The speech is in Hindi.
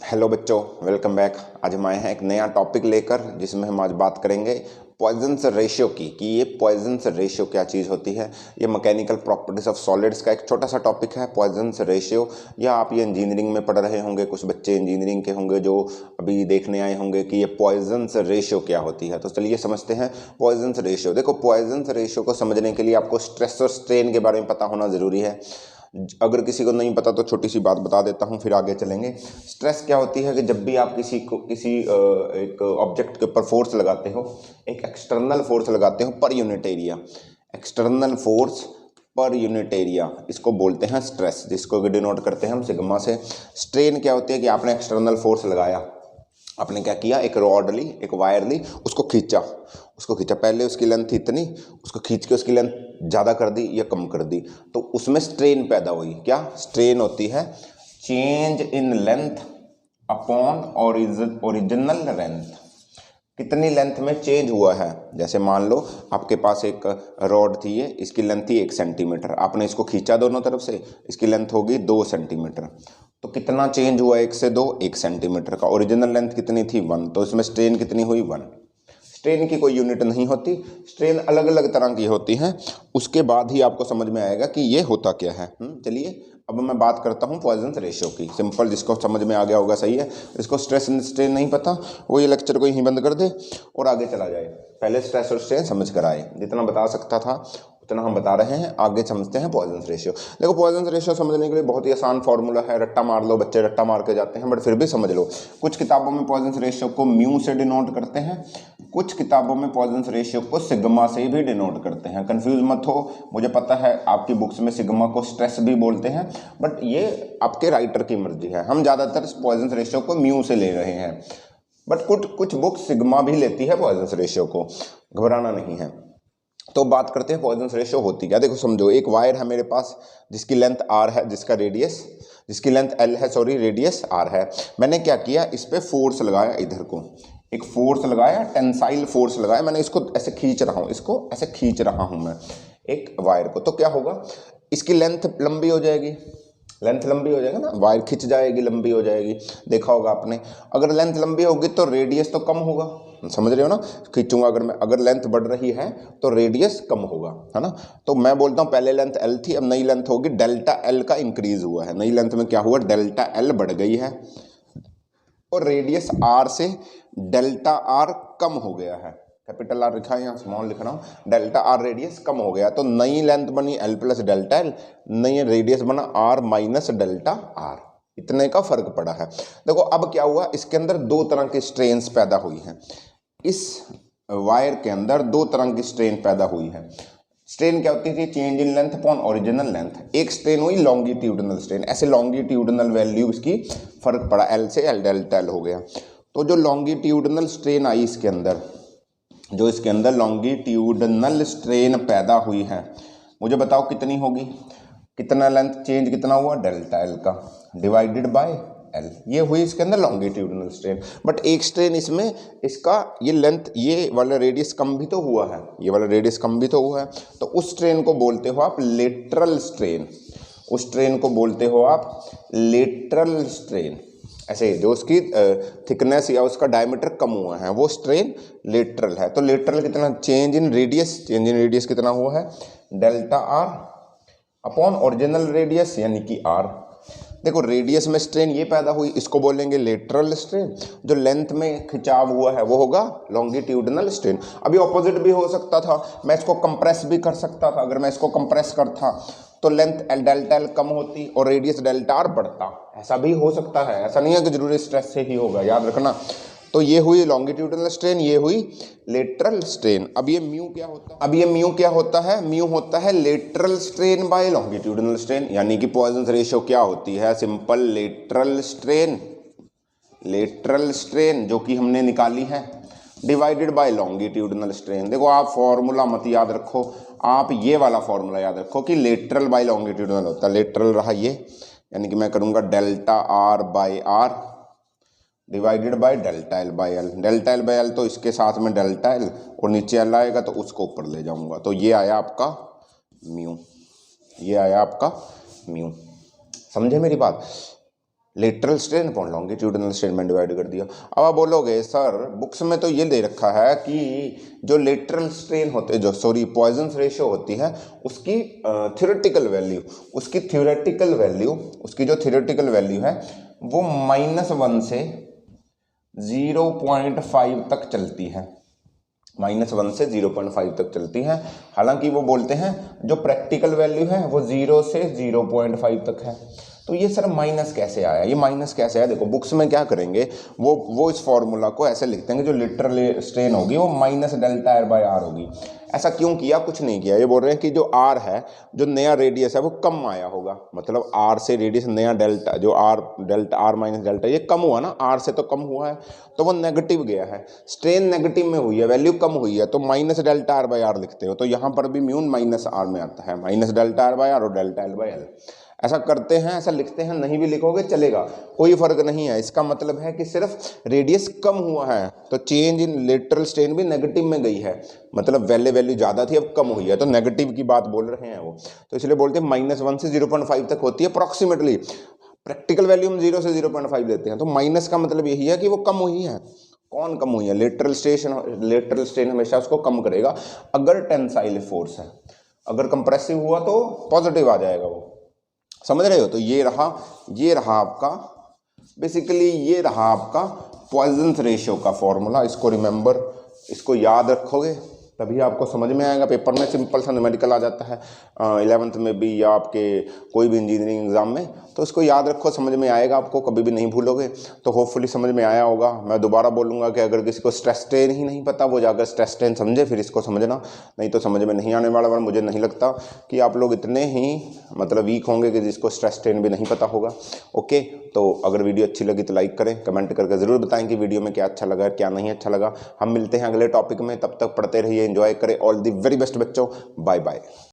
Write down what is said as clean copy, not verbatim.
हेलो बच्चों, वेलकम बैक। आज हम आए हैं एक नया टॉपिक लेकर जिसमें हम आज बात करेंगे पॉइजन्स रेशियो की कि ये पॉइजन्स रेशियो क्या चीज़ होती है। ये मैकेनिकल प्रॉपर्टीज ऑफ सॉलिड्स का एक छोटा सा टॉपिक है पॉइजन्स रेशियो। या आप ये इंजीनियरिंग में पढ़ रहे होंगे, कुछ बच्चे इंजीनियरिंग के होंगे जो अभी देखने आए होंगे कि ये पॉइजन्स रेशियो क्या होती है। तो चलिए समझते हैं पॉइजन्स रेशियो। देखो, पॉइजन्स रेशियो को समझने के लिए आपको स्ट्रेस और स्ट्रेन के बारे में पता होना ज़रूरी है। अगर किसी को नहीं पता तो छोटी सी बात बता देता हूँ, फिर आगे चलेंगे। स्ट्रेस क्या होती है कि जब भी आप किसी एक ऑब्जेक्ट के ऊपर फोर्स लगाते हो, एक एक्सटर्नल फोर्स लगाते हो per unit area, external force per unit area, इसको बोलते हैं स्ट्रेस, जिसको डिनोट करते हैं हम सिग्मा से। स्ट्रेन क्या होती है कि आपने एक्सटर्नल फोर्स लगाया, आपने क्या किया, एक रॉड ली, एक वायर ली, उसको खींचा, पहले उसकी लेंथ इतनी, उसको खींच के उसकी लेंथ ज़्यादा कर दी या कम कर दी, तो उसमें स्ट्रेन पैदा हुई। क्या स्ट्रेन होती है? Change in length upon original length. कितनी लेंथ में चेंज हुआ है। जैसे मान लो आपके पास एक रॉड थी, ये इसकी लेंथ थी 1 सेंटीमीटर, आपने इसको खींचा दोनों तरफ से, इसकी लेंथ होगी 2 सेंटीमीटर। तो कितना चेंज हुआ 1 से 2? 1 सेंटीमीटर का। ओरिजिनल लेंथ कितनी थी? 1। तो इसमें स्ट्रेन कितनी हुई? 1। स्ट्रेन की कोई यूनिट नहीं होती, स्ट्रेन अलग अलग तरह की होती हैं। उसके बाद ही आपको समझ में आएगा कि ये होता क्या है। चलिए अब मैं बात करता हूँ पॉइजन्स रेशियो की। सिंपल, जिसको समझ में आ गया होगा सही है, जिसको स्ट्रेस एंड स्ट्रेन नहीं पता वो ये लेक्चर को यहीं बंद कर दे और आगे चला जाए। पहले स्ट्रेस और स्ट्रेन समझ कर आए, जितना बता सकता था उतना हम बता रहे हैं। आगे समझते हैं पॉइजन्स रेशियो। देखो, पॉइजन्स रेशियो समझने के लिए बहुत ही आसान फॉर्मूला है, रट्टा मार लो, बच्चे रट्टा मार के जाते हैं, बट फिर भी समझ लो। कुछ किताबों में पॉइजन्स रेशियो को म्यू से डिनोट करते हैं, कुछ किताबों में पॉइजन्स रेशियो को सिग्मा से भी डिनोट करते हैं। कंफ्यूज मत हो, मुझे पता है आपकी बुक्स में सिग्मा को स्ट्रेस भी बोलते हैं, बट ये आपके राइटर की मर्जी है। हम ज़्यादातर पॉइजन्स रेशियो को म्यू से ले रहे हैं, बट कुछ बुक्स सिग्मा भी लेती है पॉइजन्स रेशियो को, घबराना नहीं है। तो बात करते हैं पॉइजन्स रेशियो होती क्या। देखो समझो, एक वायर है मेरे पास जिसकी लेंथ r है, जिसकी लेंथ l है, रेडियस r है। मैंने क्या किया, इस पे फोर्स लगाया, इधर को एक फोर्स लगाया, टेंसाइल फोर्स लगाया, मैंने इसको ऐसे खींच रहा हूँ मैं एक वायर को। तो क्या होगा, इसकी लेंथ लंबी हो जाएगी, ना, वायर खिंच जाएगी, लंबी हो जाएगी। देखा होगा आपने, अगर लेंथ लंबी होगी तो रेडियस तो कम होगा, समझ रहे हो ना। खींचूंगा अगर लेंथ बढ़ रही है तो रेडियस कम होगा, है ना। तो मैं बोलता हूँ पहले लेंथ l थी, अब नई लेंथ होगी, डेल्टा l का इंक्रीज हुआ है। नई लेंथ में क्या हुआ, डेल्टा l बढ़ गई है, और रेडियस r से डेल्टा r कम हो गया है। कैपिटल R लिखा है, यहाँ स्मॉल लिख रहा हूँ, डेल्टा R रेडियस कम हो गया। तो नई लेंथ बनी L प्लस डेल्टा L, नई रेडियस बना R माइनस डेल्टा R। इतने का फर्क पड़ा है। देखो अब क्या हुआ, इसके अंदर दो तरह की स्ट्रेन्स पैदा हुई हैं। इस वायर के अंदर दो तरह की स्ट्रेन पैदा हुई है। स्ट्रेन क्या होती थी? Change in length upon original length. एक स्ट्रेन हुई लॉन्गिट्यूडनल स्ट्रेन, ऐसे लॉन्गिट्यूडनल वैल्यू इसकी फर्क पड़ा, L से L डेल्टा L हो गया। तो जो लॉन्गिट्यूडनल स्ट्रेन आई इसके अंदर, जो इसके अंदर लॉन्गिट्यूडनल स्ट्रेन पैदा हुई है, मुझे बताओ कितनी होगी। कितना लेंथ चेंज कितना हुआ, डेल्टा एल का, डिवाइडेड बाय एल। ये हुई इसके अंदर लॉन्गिट्यूडनल स्ट्रेन। बट एक स्ट्रेन इसमें, इसका ये लेंथ, ये वाला रेडियस कम भी तो हुआ है, ये वाला रेडियस कम भी तो हुआ है। तो उस स्ट्रेन को बोलते हो आप लेटरल स्ट्रेन, उस स्ट्रेन को बोलते हो आप लेटरल स्ट्रेन। ऐसे जो उसकी थिकनेस या उसका डायमीटर कम हुआ है वो स्ट्रेन लेटरल है। तो लेटरल कितना, चेंज इन रेडियस कितना हुआ है, delta R upon original radius यानी कि आर। देखो रेडियस में स्ट्रेन ये पैदा हुई, इसको बोलेंगे लेटरल स्ट्रेन। जो लेंथ में खिंचाव हुआ है वो होगा लॉन्गिट्यूडनल स्ट्रेन। अभी ऑपोजिट भी हो सकता था, मैं इसको कंप्रेस भी कर सकता था। अगर मैं इसको कंप्रेस करता तो लेंथ डेल्टा एल कम होती और रेडियस डेल्टा आर बढ़ता, ऐसा भी हो सकता है। ऐसा नहीं है कि जरूरी स्ट्रेस से ही होगा, याद रखना। तो ये हुई लॉन्गिट्यूडनल स्ट्रेन, ये हुई लेटरल स्ट्रेन। अब ये म्यू क्या होता है, म्यू होता है lateral strain by longitudinal strain. यानी कि पॉइजन्स रेशियो क्या होती है, सिंपल लेटरल स्ट्रेन जो कि हमने निकाली है, डिवाइडेड बाय लॉन्गिट्यूडनल स्ट्रेन। देखो आप फॉर्मूला मत याद रखो, आप ये वाला फॉर्मूला याद रखो कि लेटरल बाय लॉन्गिट्यूडनल होता है। लेटरल रहा ये, यानी कि मैं करूंगा delta R by R divided by delta L by L. Delta L by L तो इसके साथ में डेल्टा एल और नीचे एल आएगा तो उसको ऊपर ले जाऊंगा। तो ये आया आपका म्यू, समझे मेरी बात। Lateral strain upon longitudinal strain में डिवाइड कर दिया। अब आप बोलोगे सर बुक्स में तो ये दे रखा है कि जो लेटरल स्ट्रेन होते जो पॉइजन्स रेशियो होती है उसकी थ्योरेटिकल वैल्यू उसकी जो थ्योरेटिकल वैल्यू है वो -1 से 0.5 तक चलती है, -1 से 0.5 तक चलती है। हालांकि वो बोलते हैं जो प्रैक्टिकल वैल्यू है वो 0 से 0.5 तक है। तो ये सर माइनस कैसे आया, ये माइनस कैसे आया? देखो बुक्स में क्या करेंगे, वो इस फॉर्मूला को ऐसे लिखते हैं कि जो लिटरल स्ट्रेन होगी वो -Δr/r होगी। ऐसा क्यों किया? कुछ नहीं किया। ये बोल रहे हैं कि जो आर है, जो नया रेडियस है वो कम आया होगा, मतलब आर से रेडियस नया डेल्टा, जो R delta R minus delta ये कम हुआ ना, आर से तो कम हुआ है तो वो नेगेटिव गया है, स्ट्रेन नेगेटिव में हुई है, वैल्यू कम हुई है तो -Δr/r लिखते हो। तो यहाँ पर भी म्यून -r में आता है, -Δr/r और ΔL/L। ऐसा करते हैं, ऐसा लिखते हैं, नहीं भी लिखोगे चलेगा, कोई फर्क नहीं है। इसका मतलब है कि सिर्फ रेडियस कम हुआ है तो चेंज इन लेटरल स्ट्रेन भी नेगेटिव में गई है, मतलब वैल्यू ज़्यादा थी अब कम हुई है, तो नेगेटिव की बात बोल रहे हैं वो। तो इसलिए बोलते हैं -1 से 0.5 तक होती है अप्रॉक्सीमेटली। प्रैक्टिकल वैल्यू हम 0 से 0.5 लेते हैं, तो माइनस का मतलब यही है कि वो कम हुई है। कौन कम हुई है? लेटरल स्ट्रेन हमेशा उसको कम करेगा अगर टेंसाइल फोर्स है, अगर कंप्रेसिव हुआ तो पॉजिटिव आ जाएगा वो, समझ रहे हो? तो ये रहा आपका बेसिकली, ये रहा आपका पॉइजन्स रेशियो का फॉर्मूला। इसको रिमेंबर, इसको याद रखोगे तभी आपको समझ में आएगा। पेपर में सिंपल सा न्यूमेरिकल आ जाता है 11th में भी या आपके कोई भी इंजीनियरिंग एग्जाम में, तो इसको याद रखो, समझ में आएगा आपको, कभी भी नहीं भूलोगे। तो होपफुली समझ में आया होगा। मैं दोबारा बोलूँगा कि अगर किसी को स्ट्रेस स्ट्रेन ही नहीं पता वो जाकर स्ट्रेस स्ट्रेन समझे, फिर इसको समझना, नहीं तो समझ में नहीं आने वाला। और मुझे नहीं लगता कि आप लोग इतने ही मतलब वीक होंगे कि जिसको स्ट्रेस स्ट्रेन भी नहीं पता होगा। ओके, तो अगर वीडियो अच्छी लगी तो लाइक करें, कमेंट करके ज़रूर बताएं कि वीडियो में क्या अच्छा लगा क्या नहीं अच्छा लगा। हम मिलते हैं अगले टॉपिक में, तब तक पढ़ते रहिए, एंजॉय करें। ऑल द वेरी बेस्ट बच्चों, बाय बाय।